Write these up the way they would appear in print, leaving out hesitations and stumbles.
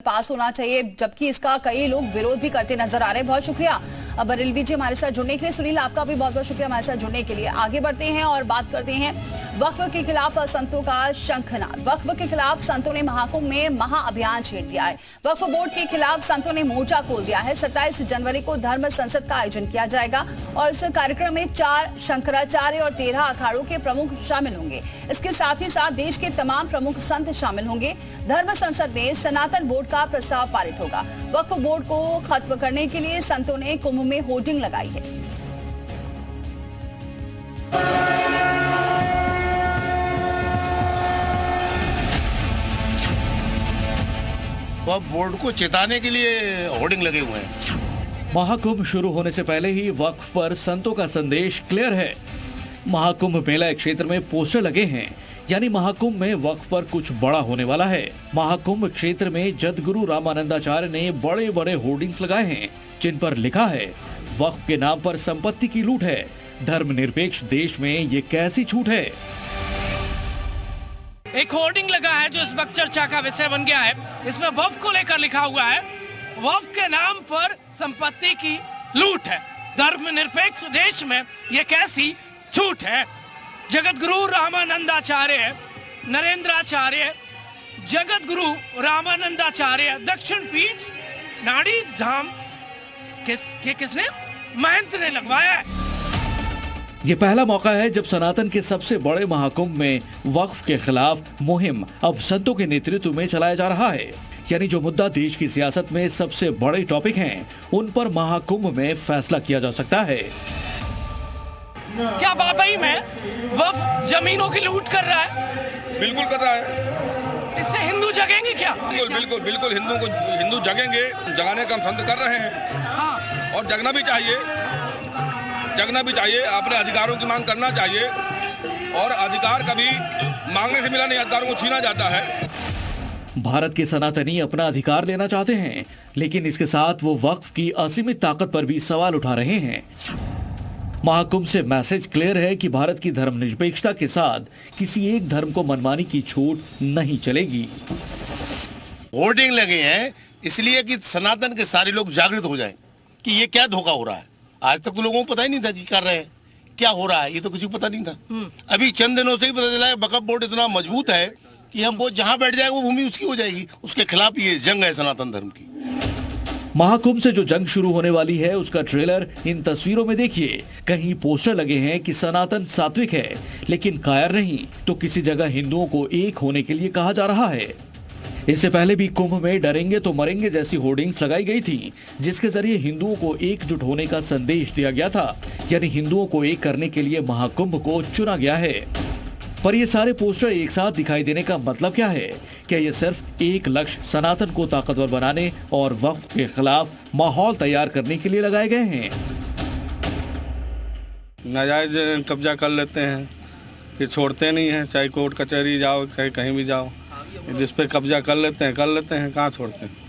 पास होना चाहिए, जबकि इसका कई लोग विरोध भी करते नजर आ रहे हैं। बहुत शुक्रिया बरेलवी जी हमारे साथ जुड़ने के लिए। सुनील, आपका भी बहुत बहुत शुक्रिया हमारे साथ जुड़ने के लिए। आगे बढ़ते हैं और बात करते हैं वक्फ के खिलाफ संतों का शंखनाद। वक्फ के खिलाफ संतों ने महाकुंभ में महाअभियान छेड़ दिया है। वक्फ बोर्ड के खिलाफ संतों ने मोर्चा खोल दिया है। 27 जनवरी को धर्म संसद का आयोजन किया जाएगा और इस कार्यक्रम में 4 शंकराचार्य और 13 अखाड़ों के प्रमुख शामिल होंगे। इसके साथ ही साथ देश के तमाम प्रमुख संत शामिल होंगे। धर्म संसद में सनातन बोर्ड का प्रस्ताव पारित होगा। वक्फ बोर्ड को खत्म करने के लिए संतों ने कुंभ में होर्डिंग लगाई है। वक्फ बोर्ड को चेताने के लिए होर्डिंग लगे हुए हैं। महाकुंभ शुरू होने से पहले ही वक्फ पर संतों का संदेश क्लियर है। महाकुंभ मेला क्षेत्र में पोस्टर लगे हैं, यानी महाकुंभ में वक्फ पर कुछ बड़ा होने वाला है। महाकुंभ क्षेत्र में जदगुरु रामानंदाचार्य ने बड़े बड़े होर्डिंग्स लगाए हैं, जिन पर लिखा है वक्फ के नाम पर संपत्ति की लूट है। धर्मनिरपेक्ष देश में ये कैसी छूट है। एक होर्डिंग लगा है जो इस वक्त चर्चा का विषय बन गया है। इसमें वक्फ को लेकर लिखा हुआ है वक्फ के नाम पर संपत्ति की लूट है। धर्मनिरपेक्ष देश में ये कैसी छूट है। जगत गुरु रामानंदाचार्य, नरेंद्राचार्य, जगत गुरु रामानंदाचार्य दक्षिण पीठ नाड़ी धाम किसने? महंत ने लगवाया है। ये पहला मौका है जब सनातन के सबसे बड़े महाकुंभ में वक्फ के खिलाफ मुहिम अब संतों के नेतृत्व में चलाया जा रहा है। यानी जो मुद्दा देश की सियासत में सबसे बड़े टॉपिक हैं, उन पर महाकुंभ में फैसला किया जा सकता है। क्या वाकई में वक्फ जमीनों की लूट कर रहा है? बिल्कुल कर रहा है। इससे हिंदू जगेंगे क्या? बिल्कुल हिंदू जगेंगे। जगाने का हम संत कर रहे हैं। हाँ। और जगना भी चाहिए, अपने अधिकारों की मांग करना चाहिए। और अधिकार कभी मांगने से मिला नहीं, अधिकारों को छीना जाता है। भारत के सनातनी अपना अधिकार लेना चाहते हैं, लेकिन इसके साथ वो वक्फ की असीमित ताकत पर भी सवाल उठा रहे हैं। महाकुंभ से मैसेज क्लियर है कि भारत की धर्मनिरपेक्षता के साथ किसी एक धर्म को मनमानी की छूट नहीं चलेगी। होर्डिंग लगे हैं इसलिए कि सनातन के सारे लोग जागृत हो जाएं कि ये क्या धोखा हो रहा है। आज तक तो लोगों को पता ही नहीं था कि कर रहे हैं, क्या हो रहा है, ये तो किसी को पता नहीं था। अभी चंद दिनों से ही पता चला है वक्फ बोर्ड इतना मजबूत है कि हम वो जहां बैठ जाए वो भूमि उसकी हो जाएगी। उसके खिलाफ ये जंग है सनातन धर्म की। महाकुंभ से जो जंग शुरू होने वाली है उसका ट्रेलर इन तस्वीरों में देखिए। कहीं पोस्टर लगे हैं कि सनातन सात्विक है, लेकिन कायर नहीं, तो किसी जगह हिंदुओं को एक होने के लिए कहा जा रहा है। इससे पहले भी कुंभ में डरेंगे तो मरेंगे जैसी होर्डिंग्स लगाई गई थी, जिसके जरिए हिंदुओं को एकजुट होने का संदेश दिया गया था। यानी हिंदुओं को एक करने के लिए महाकुंभ को चुना गया है। पर ये सारे पोस्टर एक साथ दिखाई देने का मतलब क्या है? क्या ये सिर्फ एक लक्ष्य सनातन को ताकतवर बनाने और वक्फ के खिलाफ माहौल तैयार करने के लिए लगाए गए हैं? नाजायज कब्जा कर लेते हैं, फिर छोड़ते नहीं हैं। चाहे कोर्ट कचहरी जाओ, चाहे कहीं भी जाओ, जिस पे कब्जा कर लेते हैं, कहाँ छोड़ते हैं।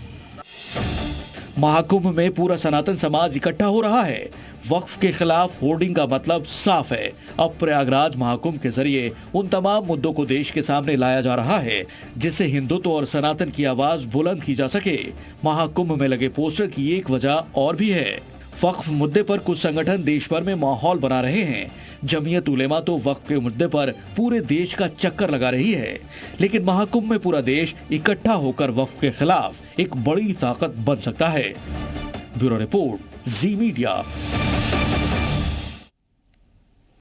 महाकुंभ में पूरा सनातन समाज इकट्ठा हो रहा है। वक्फ के खिलाफ होर्डिंग का मतलब साफ है। अब प्रयागराज महाकुंभ के जरिए उन तमाम मुद्दों को देश के सामने लाया जा रहा है, जिससे हिंदुत्व और सनातन की आवाज बुलंद की जा सके। महाकुंभ में लगे पोस्टर की एक वजह और भी है। वक्फ मुद्दे पर कुछ संगठन देश भर में माहौल बना रहे हैं। जमीयत उलेमा तो वक्फ के मुद्दे पर पूरे देश का चक्कर लगा रही है, लेकिन महाकुंभ में पूरा देश इकट्ठा होकर वक्फ के खिलाफ एक बड़ी ताकत बन सकता है। ब्यूरो रिपोर्ट, जी मीडिया।